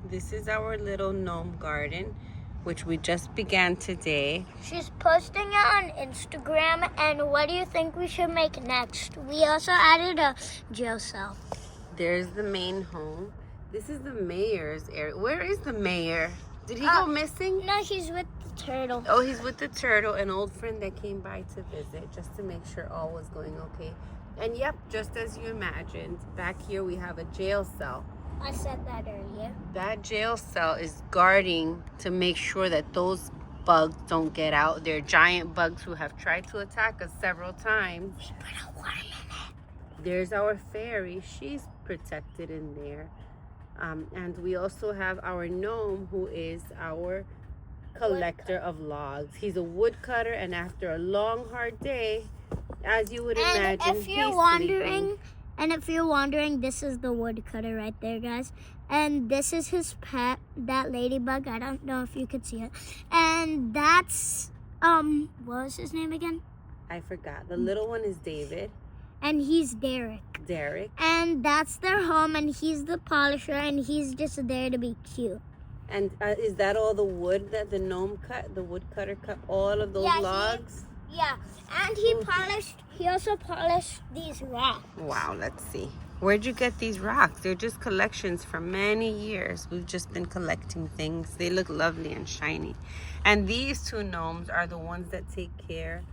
This is our little gnome garden, which we just began today. She's posting it on Instagram, and what do you think we should make next? We also added a jail cell. There's the main home. This is the mayor's area. Where is the mayor? Did he go missing? No, he's with the turtle. Oh, he's with the turtle, an old friend that came by to visit just to make sure all was going okay. And yep, just as you imagined, back here we have a jail cell. I said that earlier. That jail cell is guarding to make sure that those bugs don't get out. They're giant bugs who have tried to attack us several times. We put a worm in it. There's our fairy. She's protected in there. And we also have our gnome, who is our collector of logs. He's a woodcutter, and after a long, hard day, as you would imagine, if you're wondering, this is the woodcutter right there, guys. And this is his pet, that ladybug. I don't know if you could see it. And that's, what was his name again? I forgot. The little one is David. And he's Derek. And that's their home, and he's the polisher, and he's just there to be cute. And is that all the wood that the gnome cut? The woodcutter cut all of those logs? And he also polished these rocks. Wow, let's see. Where'd you get these rocks? They're just collections for many years. We've just been collecting things. They look lovely and shiny. And these two gnomes are the ones that take care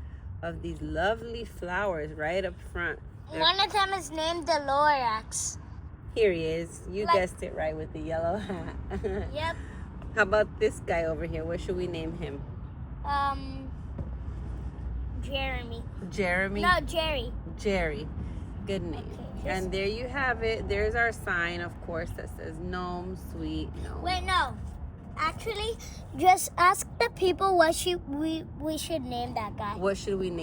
of these lovely flowers right up front. One of them is named the Lorax. Here he is. You guessed it right with the yellow hat. Yep. How about this guy over here? What should we name him? Jeremy. Jeremy? No, Jerry. Jerry. Good name. Okay, and there you have it. There's our sign, of course, that says Gnome, Sweet Gnome. Wait, no. Actually, just ask the people what we should name that guy. What should we name